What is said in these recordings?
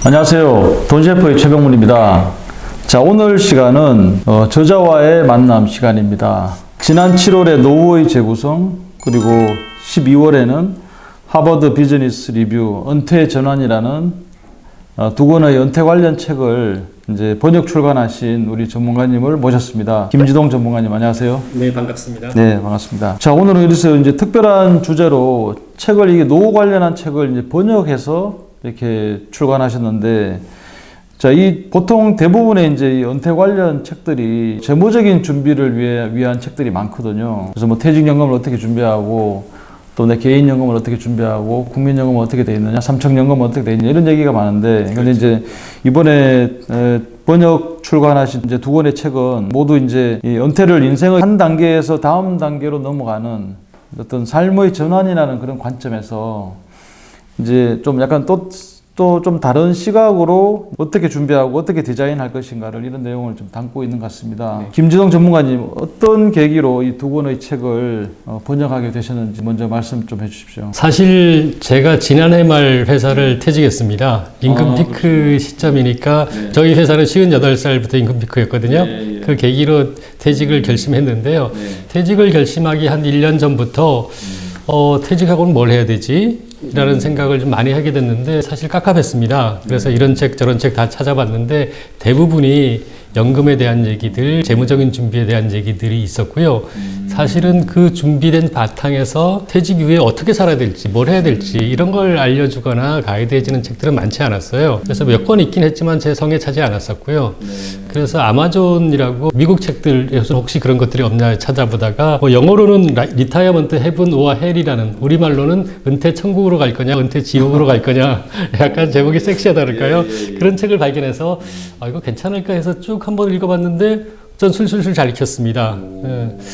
안녕하세요. 돈셰프의 최병문입니다. 자, 오늘 시간은 저자와의 만남 시간입니다. 지난 7월에 노후의 재구성, 그리고 12월에는 하버드 비즈니스 리뷰 은퇴 전환이라는 두 권의 은퇴 관련 책을 이제 번역 출간하신 우리 전문가님을 모셨습니다. 김지동 전문가님, 안녕하세요. 네, 반갑습니다. 네, 반갑습니다. 자, 오늘은 그래서 이제 특별한 주제로 책을, 이게 노후 관련한 책을 이제 번역해서 이렇게 출간하셨는데, 자, 이 보통 대부분의 이제 이 은퇴 관련 책들이 재무적인 준비를 위한 책들이 많거든요. 그래서 뭐 퇴직연금을 어떻게 준비하고, 또 내 개인연금을 어떻게 준비하고, 국민연금은 어떻게 돼 있느냐, 삼척연금은 어떻게 돼 있느냐, 이런 얘기가 많은데, 근데 이제 이번에 번역 출간하신 이제 두 권의 책은 모두 이제 이 은퇴를 인생의 한 단계에서 다음 단계로 넘어가는 어떤 삶의 전환이라는 그런 관점에서 이제 좀 약간 또 좀 다른 시각으로 어떻게 준비하고 어떻게 디자인할 것인가를, 이런 내용을 좀 담고 있는 것 같습니다. 네. 김지동 전문가님, 어떤 계기로 이 두 권의 책을 번역하게 되셨는지 먼저 말씀 좀 해주십시오. 사실 제가 지난해 말 회사를 퇴직했습니다. 임금 피크 시점이니까 네. 저희 회사는 58살부터 임금 피크였거든요. 네, 예. 그 계기로 퇴직을 결심했는데요. 네. 퇴직을 결심하기 한 1년 전부터 퇴직하고는 뭘 해야 되지? 라는 생각을 좀 많이 하게 됐는데, 사실 깝깝했습니다. 그래서 이런 책 저런 책 다 찾아봤는데 대부분이 연금에 대한 얘기들, 재무적인 준비에 대한 얘기들이 있었고요. 사실은 그 준비된 바탕에서 퇴직 이후에 어떻게 살아야 될지, 뭘 해야 될지 이런 걸 알려주거나 가이드해주는 책들은 많지 않았어요. 그래서 몇 권 있긴 했지만 제 성에 차지 않았었고요. 그래서 아마존이라고 미국 책들에서 혹시 그런 것들이 없나 찾아보다가, 뭐 영어로는 리타이어먼트 헤븐 오어 헬이라는, 우리말로는 은퇴 천국으로 갈 거냐 은퇴 지옥으로 갈 거냐, 약간 제목이 섹시하다 그럴까요? 그런 책을 발견해서 이거 괜찮을까 해서 쭉 한번 읽어봤는데 전 술술술 잘 익혔습니다.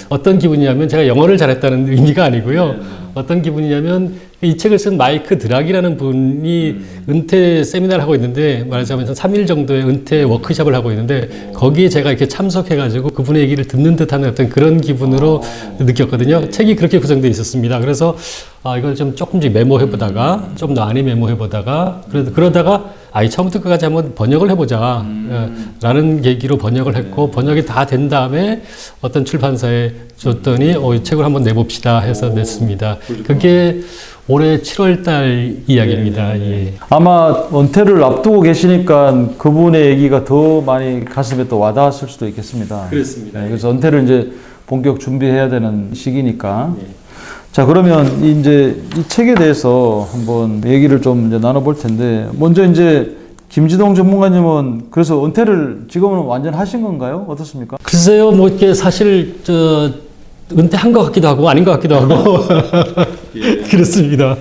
어떤 기분이냐면, 제가 영어를 잘했다는 의미가 아니고요. 어떤 기분이냐면, 이 책을 쓴 마이크 드락이라는 분이 은퇴 세미나를 하고 있는데, 말하자면 3일 정도의 은퇴 워크숍을 하고 있는데, 거기에 제가 이렇게 참석해가지고 그분의 얘기를 듣는 듯한 어떤 그런 기분으로 느꼈거든요. 책이 그렇게 구성되어 있었습니다. 그래서 이걸 좀 조금씩 메모해보다가, 좀 더 많이 메모해보다가, 그러다가 이 처음부터 끝까지 한번 번역을 해보자 라는 계기로 번역을 했고, 번역이 다 된 다음에 어떤 출판사에 줬더니 이 책을 한번 내봅시다 해서 냈습니다. 그게 올해 7월 달 이야기입니다. 예. 아마 은퇴를 앞두고 계시니까 그분의 얘기가 더 많이 가슴에 또 와닿았을 수도 있겠습니다. 그렇습니다. 네, 그래서 은퇴를 이제 본격 준비해야 되는 시기니까. 자, 그러면 이제 이 책에 대해서 한번 얘기를 좀 이제 나눠볼 텐데, 먼저 이제 김지동 전문가님은 그래서 은퇴를 지금은 완전 하신 건가요? 어떻습니까? 글쎄요, 뭐 이게 사실 은퇴한 것 같기도 하고 아닌 것 같기도 하고 그렇습니다.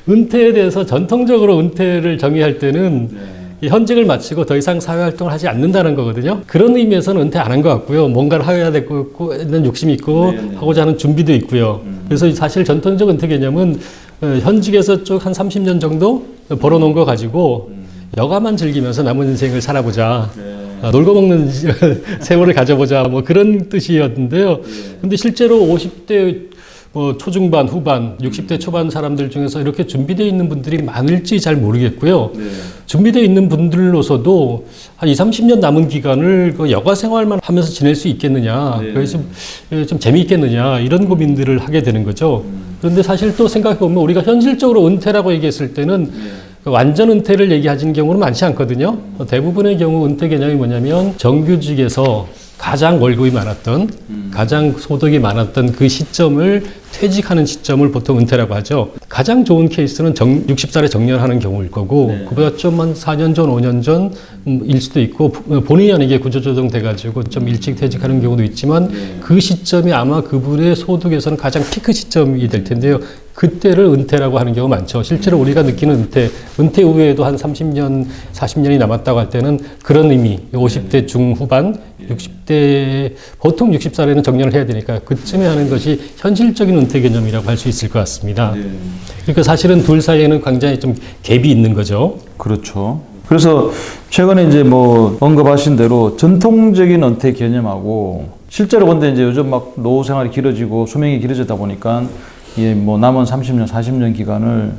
은퇴에 대해서 전통적으로 은퇴를 정의할 때는 현직을 마치고 더 이상 사회활동을 하지 않는다는 거거든요. 그런 의미에서는 은퇴 안 한 것 같고요. 뭔가를 해야 되는 욕심이 있고 하고자 하는 준비도 있고요. 그래서 사실 전통적 은퇴 개념은 현직에서 쭉 한 30년 정도 벌어놓은 거 가지고 여가만 즐기면서 남은 인생을 살아보자. 놀고 먹는 세월을 가져보자. 뭐 그런 뜻이었는데요. 근데 실제로 50대 초중반, 후반, 60대 초반 사람들 중에서 이렇게 준비되어 있는 분들이 많을지 잘 모르겠고요. 준비되어 있는 분들로서도 한 20, 30년 남은 기간을 그 여가 생활만 하면서 지낼 수 있겠느냐, 그래서 좀 재미있겠느냐, 이런 고민들을 하게 되는 거죠. 그런데 사실 또 생각해보면 우리가 현실적으로 은퇴라고 얘기했을 때는 완전 은퇴를 얘기하는 경우는 많지 않거든요. 대부분의 경우 은퇴 개념이 뭐냐면, 정규직에서 가장 월급이 많았던, 가장 소득이 많았던 그 시점을, 퇴직하는 시점을 보통 은퇴라고 하죠. 가장 좋은 케이스는 60살에 정년하는 경우일 거고, 그보다 좀 한 4년 전, 5년 전일 수도 있고, 본의 아니게 구조조정 돼가지고 좀 일찍 퇴직하는 경우도 있지만, 그 시점이 아마 그분의 소득에서는 가장 피크 시점이 될 텐데요. 그때를 은퇴라고 하는 경우가 많죠. 실제로 우리가 느끼는 은퇴 후에도 한 30년, 40년이 남았다고 할 때는 그런 의미, 50대 중후반, 60대, 보통 60살에는 정년을 해야 되니까 그쯤에 하는 것이 현실적인 은퇴 개념이라고 할 수 있을 것 같습니다. 그러니까 사실은 둘 사이에는 굉장히 좀 갭이 있는 거죠. 그렇죠. 그래서 최근에 이제 뭐 언급하신 대로 전통적인 은퇴 개념하고, 실제로 근데 이제 요즘 막 노후 생활이 길어지고 수명이 길어지다 보니까 뭐 남은 30년, 40년 기간을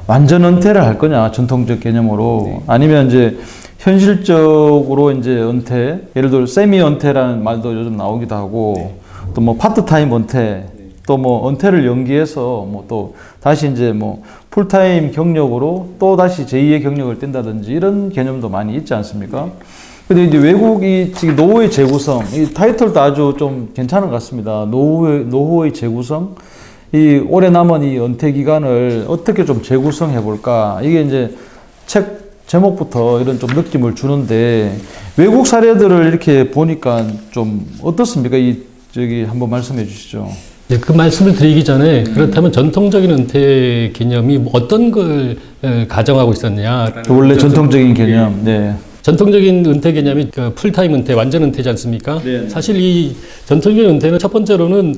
완전 은퇴를 할 거냐, 전통적 개념으로. 아니면 이제 현실적으로 이제 은퇴, 예를 들어 세미 은퇴라는 말도 요즘 나오기도 하고, 또 뭐 파트타임 은퇴, 또 뭐 은퇴를 연기해서 뭐 또 다시 이제 뭐 풀타임 경력으로 또 다시 제2의 경력을 뗀다든지 이런 개념도 많이 있지 않습니까? 근데 이제 외국이 지금 노후의 재구성, 이 타이틀도 아주 좀 괜찮은 것 같습니다. 노후의 재구성, 이 오래 남은 이 은퇴 기간을 어떻게 좀 재구성해 볼까? 이게 이제 책 제목부터 이런 좀 느낌을 주는데 외국 사례들을 이렇게 보니까 좀 어떻습니까? 저기 한번 말씀해 주시죠. 네, 그 말씀을 드리기 전에 그렇다면 전통적인 은퇴 개념이 뭐 어떤 걸 가정하고 있었냐? 원래 전통적인 개념. 네. 전통적인 은퇴 개념이 그 풀타임 은퇴, 완전 은퇴지 않습니까? 네. 사실 이 전통적인 은퇴는 첫 번째로는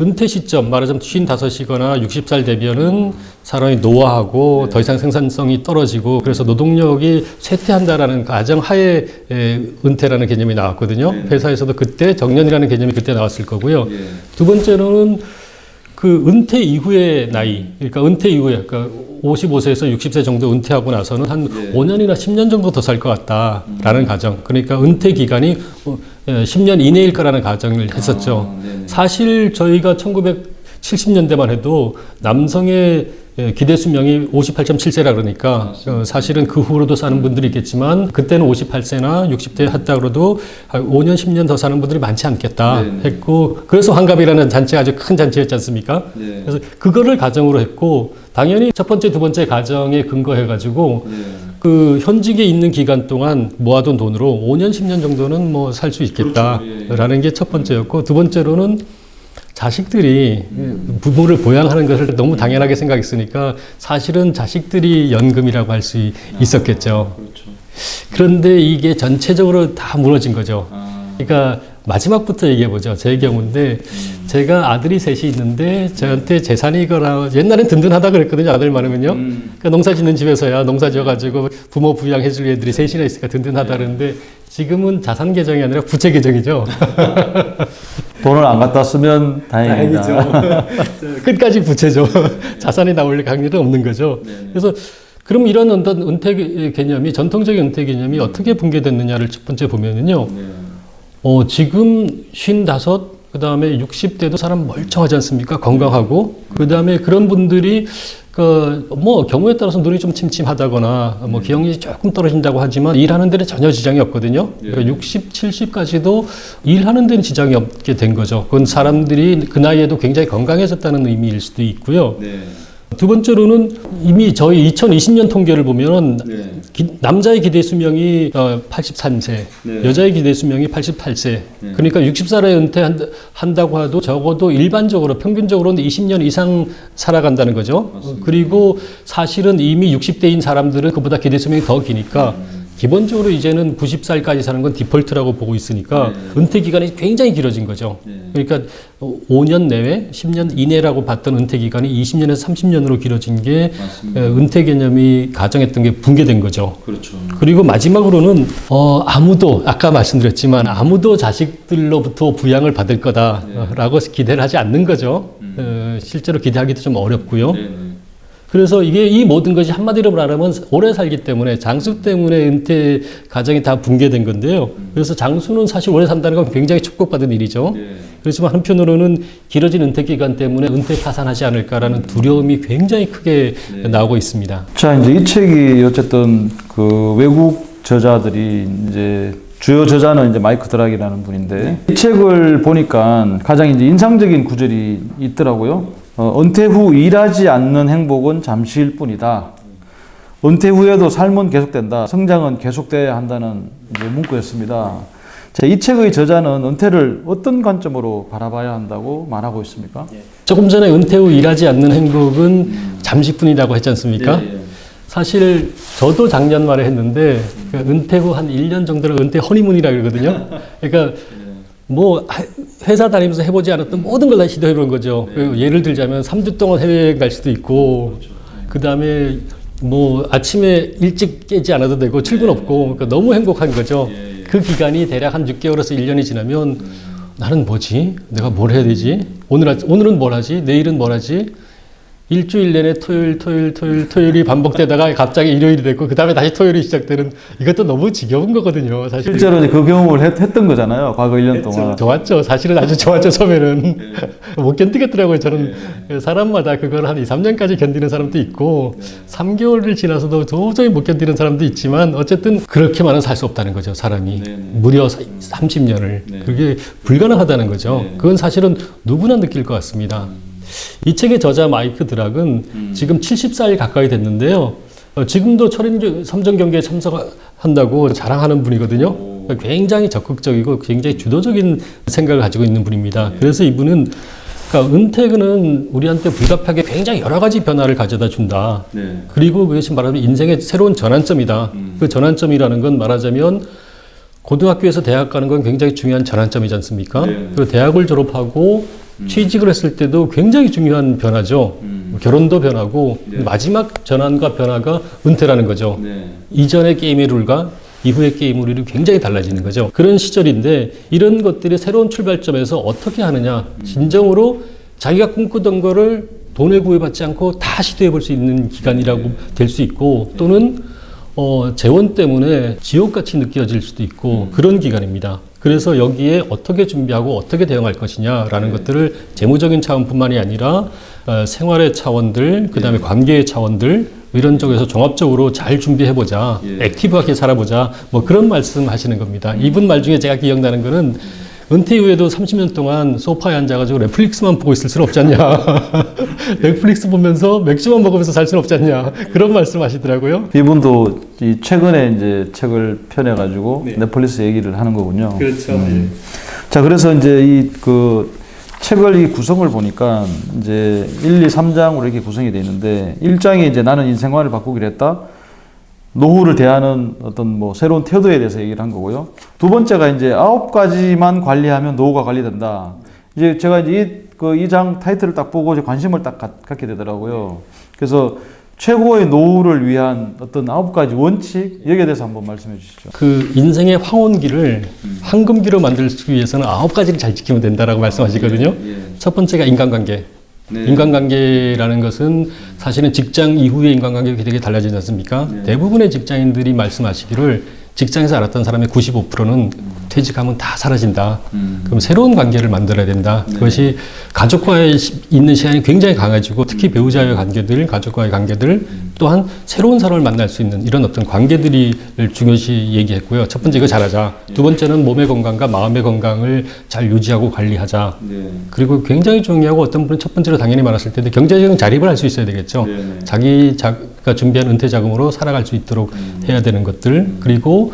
은퇴 시점, 말하자면 55이거나 60살 되면은 사람이 노화하고 더 이상 생산성이 떨어지고 그래서 노동력이 쇠퇴한다라는 가정 하에 은퇴라는 개념이 나왔거든요. 회사에서도 그때 정년이라는 개념이 그때 나왔을 거고요. 두 번째로는 그 은퇴 이후의 나이, 그러니까 은퇴 이후에, 그러니까 55세에서 60세 정도 은퇴하고 나서는 한 5년이나 10년 정도 더 살 것 같다라는 가정. 그러니까 은퇴 기간이 10년 이내일 거라는 가정을 했었죠. 사실 저희가 1970년대만 해도 남성의 기대 수명이 58.7세라 그러니까 사실은 그 후로도 사는 분들이 있겠지만 그때는 58세나 60대 했다 그래도 5년 10년 더 사는 분들이 많지 않겠다 했고 그래서 환갑이라는 잔치가 아주 큰 잔치였지 않습니까? 그래서 그거를 가정으로 했고 당연히 첫 번째 두 번째 가정에 근거해 가지고 그 현직에 있는 기간 동안 모아둔 돈으로 5년 10년 정도는 뭐 살 수 있겠다라는 게 첫 번째였고 두 번째로는 자식들이 부모를 보양하는 것을 너무 당연하게 생각했으니까 사실은 자식들이 연금이라고 할 수 있었겠죠. 그런데 이게 전체적으로 다 무너진 거죠. 그러니까 마지막부터 얘기해 보죠. 제 경우인데 제가 아들이 셋이 있는데 저한테 재산이거나 옛날엔 든든하다 그랬거든요. 아들 많으면요. 그러니까 농사 짓는 집에서야 농사 지어가지고 부모 부양해 줄 애들이 셋이나 있으니까 든든하다 그러는데 지금은 자산 계정이 아니라 부채 계정이죠. 돈을 안 갖다 쓰면 다행이다. 끝까지 부채죠. 자산이 나올 확률은 없는 거죠. 그래서 그럼 이런 어떤 은퇴 개념이 전통적인 은퇴 개념이 어떻게 붕괴됐느냐를 첫 번째 보면은요. 지금 55, 그 다음에 60대도 사람 멀쩡하지 않습니까? 건강하고. 그 다음에 그런 분들이 뭐 경우에 따라서 눈이 좀 침침하다거나 뭐 기억력이 조금 떨어진다고 하지만 일하는 데는 전혀 지장이 없거든요. 그러니까 60, 70까지도 일하는 데는 지장이 없게 된 거죠. 그건 사람들이 그 나이에도 굉장히 건강해졌다는 의미일 수도 있고요. 두 번째로는 이미 저희 2020년 통계를 보면 남자의 기대 수명이 83세, 여자의 기대 수명이 88세. 그러니까 60살에 은퇴한다고 해도 적어도 일반적으로 평균적으로는 20년 이상 살아간다는 거죠. 그리고 사실은 이미 60대인 사람들은 그보다 기대 수명이 더 기니까 기본적으로 이제는 90살까지 사는 건 디폴트라고 보고 있으니까 은퇴 기간이 굉장히 길어진 거죠. 그러니까 5년 내외, 10년 이내라고 봤던 은퇴 기간이 20년에서 30년으로 길어진 게 은퇴 개념이 가정했던 게 붕괴된 거죠. 그렇죠. 그리고 마지막으로는 아무도 아까 말씀드렸지만 아무도 자식들로부터 부양을 받을 거다라고 기대를 하지 않는 거죠. 실제로 기대하기도 좀 어렵고요. 그래서 이게 이 모든 것이 한마디로 말하면 오래 살기 때문에 장수 때문에 은퇴 가정이 다 붕괴된 건데요. 그래서 장수는 사실 오래 산다는 건 굉장히 축복받은 일이죠. 그렇지만 한편으로는 길어진 은퇴 기간 때문에 은퇴 파산하지 않을까라는 두려움이 굉장히 크게 나오고 있습니다. 자, 이제 이 책이 어쨌든 그 외국 저자들이 이제 주요 저자는 이제 마이크 드락이라는 분인데 이 책을 보니까 가장 이제 인상적인 구절이 있더라고요. 은퇴 후 일하지 않는 행복은 잠시일 뿐이다. 은퇴 후에도 삶은 계속된다. 성장은 계속돼야 한다는 이제 문구였습니다. 자, 이 책의 저자는 은퇴를 어떤 관점으로 바라봐야 한다고 말하고 있습니까? 조금 전에 은퇴 후 일하지 않는 행복은 잠시뿐이라고 했지 않습니까? 사실 저도 작년 말에 했는데 은퇴 후 한 1년 정도를 은퇴 허니문이라고 그러거든요. 그러니까 뭐 회사 다니면서 해보지 않았던 모든 걸 다 시도해보는 거죠. 예를 들자면 3주 동안 해외여행 갈 수도 있고 그 다음에 뭐 아침에 일찍 깨지 않아도 되고 출근 없고 그러니까 너무 행복한 거죠. 그 기간이 대략 한 6개월에서 1년이 지나면 나는 뭐지? 내가 뭘 해야 되지? 오늘은 뭘 하지? 내일은 뭘 하지? 일주일 내내 토요일이 반복되다가 갑자기 일요일이 됐고 그 다음에 다시 토요일이 시작되는 이것도 너무 지겨운 거거든요. 사실 실제로 이제 그 경험을 했던 거잖아요. 과거 1년 동안. 좋았죠. 사실은 아주 좋았죠. 처음에는 못 견디겠더라고요. 저는 사람마다 그걸 한 2, 3년까지 견디는 사람도 있고 3개월을 지나서도 도저히 못 견디는 사람도 있지만 어쨌든 그렇게만은 살 수 없다는 거죠. 사람이 무려 30년을 그게 불가능하다는 거죠. 그건 사실은 누구나 느낄 것 같습니다. 이 책의 저자 마이크 드락은 지금 74일 가까이 됐는데요. 지금도 철인 3전 경기에 참석한다고 자랑하는 분이거든요. 굉장히 적극적이고 굉장히 주도적인 생각을 가지고 있는 분입니다. 그래서 이분은 그러니까 은퇴는 우리한테 불가피하게 굉장히 여러 가지 변화를 가져다 준다. 그리고 그것이 말하자면 인생의 새로운 전환점이다. 그 전환점이라는 건 말하자면 고등학교에서 대학 가는 건 굉장히 중요한 전환점이지 않습니까? 그리고 대학을 졸업하고 취직을 했을 때도 굉장히 중요한 변화죠. 결혼도 변하고 마지막 전환과 변화가 은퇴라는 거죠. 이전의 게임의 룰과 이후의 게임의 룰이 굉장히 달라지는 거죠. 그런 시절인데 이런 것들이 새로운 출발점에서 어떻게 하느냐. 진정으로 자기가 꿈꾸던 거를 돈에 구애받지 않고 다 시도해 볼 수 있는 기간이라고 될 수 있고 또는 재원 때문에 지옥같이 느껴질 수도 있고 그런 기간입니다. 그래서 여기에 어떻게 준비하고 어떻게 대응할 것이냐라는 것들을 재무적인 차원뿐만이 아니라 생활의 차원들, 그 다음에 관계의 차원들 이런 쪽에서 종합적으로 잘 준비해보자, 액티브하게 살아보자 뭐 그런 말씀 하시는 겁니다. 이분 말 중에 제가 기억나는 거는 은퇴 이후에도 30년 동안 소파에 앉아가지고 넷플릭스만 보고 있을 수는 없지 않냐. 넷플릭스 보면서 맥주만 먹으면서 살 수는 없지 않냐. 그런 말씀 하시더라고요. 이분도 최근에 이제 책을 펴내가지고 넷플릭스 얘기를 하는 거군요. 그렇죠. 자, 그래서 이제 책을 이 구성을 보니까 이제 1, 2, 3장으로 이렇게 구성이 되어 있는데 1장이 이제 나는 인생관을 바꾸기로 했다. 노후를 대하는 어떤 뭐 새로운 태도에 대해서 얘기를 한 거고요. 두 번째가 이제 9가지만 관리하면 노후가 관리된다. 이제 제가 이제 이 장 타이틀을 딱 보고 이제 관심을 딱 갖게 되더라고요. 그래서 최고의 노후를 위한 어떤 9가지 원칙, 여기에 대해서 한번 말씀해 주시죠. 그 인생의 황혼기를 황금기로 만들기 위해서는 9가지를 잘 지키면 된다라고 말씀하시거든요. 첫 번째가 인간관계. 인간관계라는 것은 사실은 직장 이후의 인간관계가 되게 달라지지 않습니까? 대부분의 직장인들이 말씀하시기를 직장에서 알았던 사람의 95%는 퇴직하면 다 사라진다. 그럼 새로운 관계를 만들어야 된다. 그것이 가족과의 있는 시간이 굉장히 강해지고 특히 배우자의 관계들, 가족과의 관계들 또한 새로운 사람을 만날 수 있는 이런 어떤 관계들이 중요시 얘기했고요. 첫 번째 이거 잘하자. 두 번째는 몸의 건강과 마음의 건강을 잘 유지하고 관리하자. 그리고 굉장히 중요하고 어떤 분은 첫 번째로 당연히 말했을 텐데 경제적인 자립을 할 수 있어야 되겠죠. 자기가 준비한 은퇴 자금으로 살아갈 수 있도록 해야 되는 것들. 그리고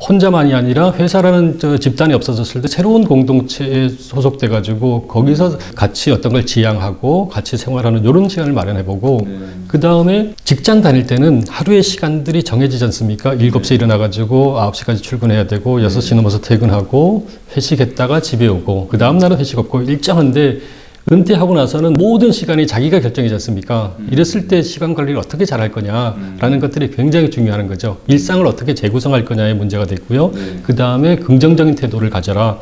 혼자만이 아니라 회사라는 집단이 없어졌을 때 새로운 공동체에 소속돼 가지고 거기서 같이 어떤 걸 지향하고 같이 생활하는 이런 시간을 마련해보고 그 다음에 직장 다닐 때는 하루의 시간들이 정해지지 않습니까? 7시에 일어나 가지고 9시까지 출근해야 되고 6시 넘어서 퇴근하고 회식했다가 집에 오고 그 다음 날은 회식 없고 일정한데 은퇴하고 나서는 모든 시간이 자기가 결정이지 않습니까? 이랬을 때 시간 관리를 어떻게 잘할 거냐라는 것들이 굉장히 중요한 거죠. 일상을 어떻게 재구성할 거냐의 문제가 됐고요. 그 다음에 긍정적인 태도를 가져라.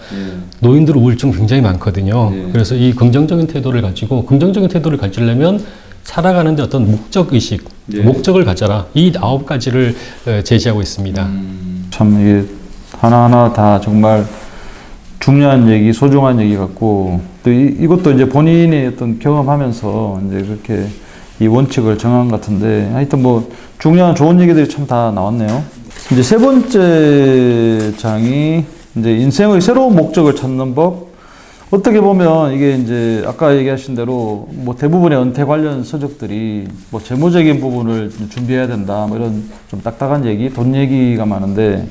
노인들 우울증 굉장히 많거든요. 그래서 이 긍정적인 태도를 가지고 긍정적인 태도를 가지려면 살아가는데 어떤 목적의식, 목적을 가져라. 이 9가지를 제시하고 있습니다. 참 이게 하나하나 다 정말 중요한 얘기, 소중한 얘기 같고 또 이것도 이제 본인의 어떤 경험하면서 이제 그렇게 이 원칙을 정한 것 같은데 하여튼 뭐 중요한 좋은 얘기들이 참 다 나왔네요. 이제 세 번째 장이 이제 인생의 새로운 목적을 찾는 법. 어떻게 보면 이게 이제 아까 얘기하신 대로 뭐 대부분의 은퇴 관련 서적들이 뭐 재무적인 부분을 준비해야 된다 뭐 이런 좀 딱딱한 얘기, 돈 얘기가 많은데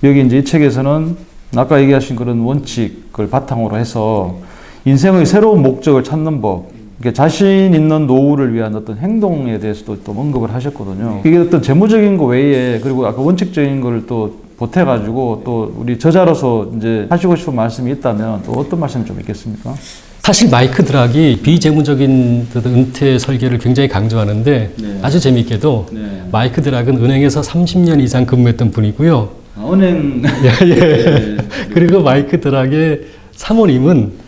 여기 이제 이 책에서는 아까 얘기하신 그런 원칙을 바탕으로 해서 인생의 새로운 목적을 찾는 법, 자신 있는 노후를 위한 어떤 행동에 대해서도 또 언급을 하셨거든요. 이게 어떤 재무적인 거 외에 그리고 아까 원칙적인 거를 또 보태가지고 또 우리 저자로서 이제 하시고 싶은 말씀이 있다면 또 어떤 말씀이 좀 있겠습니까? 사실 마이크 드락이 비재무적인 은퇴 설계를 굉장히 강조하는데 아주 재미있게도 마이크 드락은 은행에서 30년 이상 근무했던 분이고요. 은행. 그리고 마이크 드락의 사모님은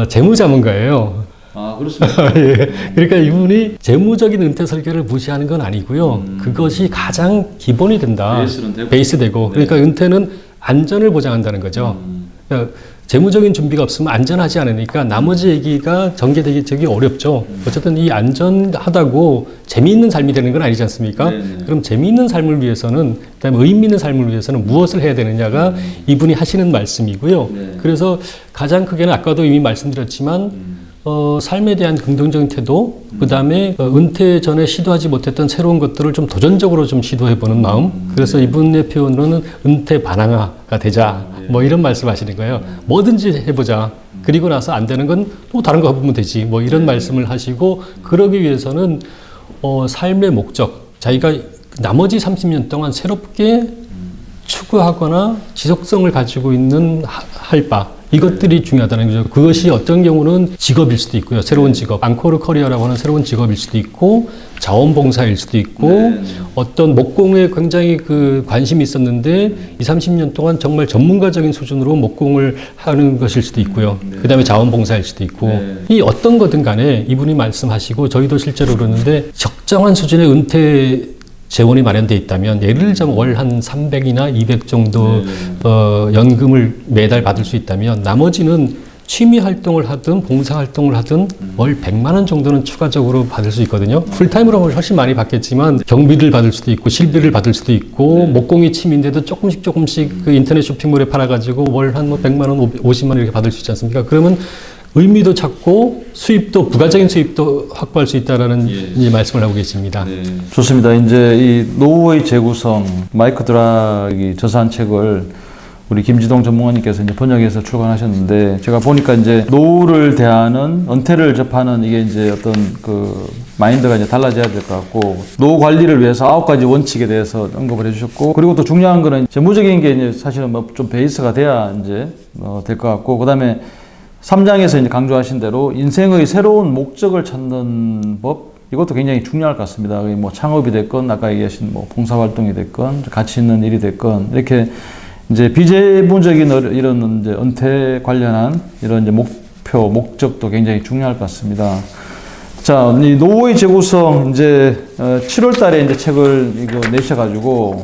재무자문가예요. 아, 그렇습니다. 예. 그러니까 이분이 재무적인 은퇴 설계를 무시하는 건 아니고요. 그것이 가장 기본이 된다. 베이스는 되고. 베이스 되고. 네. 그러니까 은퇴는 안전을 보장한다는 거죠. 그러니까 재무적인 준비가 없으면 안전하지 않으니까 나머지 얘기가 전개되기 되게 어렵죠. 어쨌든 이 안전하다고 재미있는 삶이 되는 건 아니지 않습니까? 네네. 그럼 재미있는 삶을 위해서는, 그다음에 의미 있는 삶을 위해서는 무엇을 해야 되느냐가 이분이 하시는 말씀이고요. 네. 그래서 가장 크게는 아까도 이미 말씀드렸지만 삶에 대한 긍정적인 태도, 그 다음에 은퇴 전에 시도하지 못했던 새로운 것들을 좀 도전적으로 좀 시도해보는 마음. 그래서 이분의 표현으로는 은퇴 반항아가 되자. 뭐 이런 말씀 하시는 거예요. 뭐든지 해보자. 그리고 나서 안 되는 건 또 다른 거 해보면 되지. 뭐 이런 말씀을 하시고, 그러기 위해서는 삶의 목적, 자기가 나머지 30년 동안 새롭게 추구하거나 지속성을 가지고 있는 할 바, 이것들이 중요하다는 거죠. 그것이 어떤 경우는 직업일 수도 있고요. 새로운 직업, 앙코르 커리어라고 하는 새로운 직업일 수도 있고, 자원봉사일 수도 있고, 어떤 목공에 굉장히 그 관심이 있었는데 30년 동안 정말 전문가적인 수준으로 목공을 하는 것일 수도 있고요. 그 다음에 자원봉사일 수도 있고, 이 어떤 거든 간에 이분이 말씀하시고 저희도 실제로 그러는데 적정한 수준의 은퇴 재원이 마련되어 있다면, 예를 들자면 월 한 300이나 200 정도 연금을 매달 받을 수 있다면, 나머지는 취미 활동을 하든 봉사 활동을 하든 월 100만 원 정도는 추가적으로 받을 수 있거든요. 풀타임으로 하면 훨씬 많이 받겠지만 경비를 받을 수도 있고 실비를 받을 수도 있고, 목공이 취미인데도 조금씩 그 인터넷 쇼핑몰에 팔아가지고 월 한 뭐 100만 원, 50만 원 이렇게 받을 수 있지 않습니까? 그러면 의미도 찾고 수입도, 부가적인 수입도 확보할 수 있다라는 이 말씀을 하고 계십니다. 네. 좋습니다. 이제 이 노후의 재구성, 마이크 드라기 저서한 책을 우리 김지동 전문가님께서 이제 번역해서 출간하셨는데, 제가 보니까 이제 노후를 대하는, 은퇴를 접하는 이게 이제 어떤 그 마인드가 이제 달라져야 될 것 같고, 노후 관리를 위해서 9가지 원칙에 대해서 언급을 해주셨고, 그리고 또 중요한 거는 재무적인 게 이제 사실은 뭐 좀 베이스가 돼야 이제 될 것 같고, 그 다음에 3장에서 이제 강조하신 대로 인생의 새로운 목적을 찾는 법, 이것도 굉장히 중요할 것 같습니다. 뭐 창업이 됐건, 아까 얘기하신 뭐 봉사활동이 됐건, 가치 있는 일이 됐건, 이렇게 이제 비재무적인 이런 이제 은퇴 관련한 이런 이제 목표, 목적도 굉장히 중요할 것 같습니다. 자, 이 노후의 재구성, 이제 7월 달에 이제 책을 이거 내셔가지고,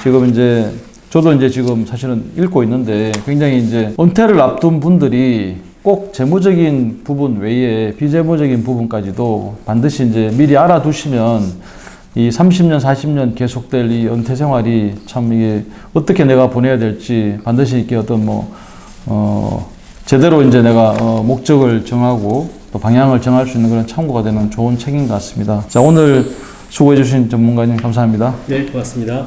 지금 이제 저도 이제 지금 사실은 읽고 있는데, 굉장히 이제 은퇴를 앞둔 분들이 꼭 재무적인 부분 외에 비재무적인 부분까지도 반드시 이제 미리 알아두시면 이 30년, 40년 계속될 이 은퇴 생활이 참 이게 어떻게 내가 보내야 될지 반드시 이렇게 어떤 제대로 이제 내가 목적을 정하고 또 방향을 정할 수 있는 그런 참고가 되는 좋은 책인 것 같습니다. 자, 오늘 수고해 주신 전문가님 감사합니다. 네, 고맙습니다.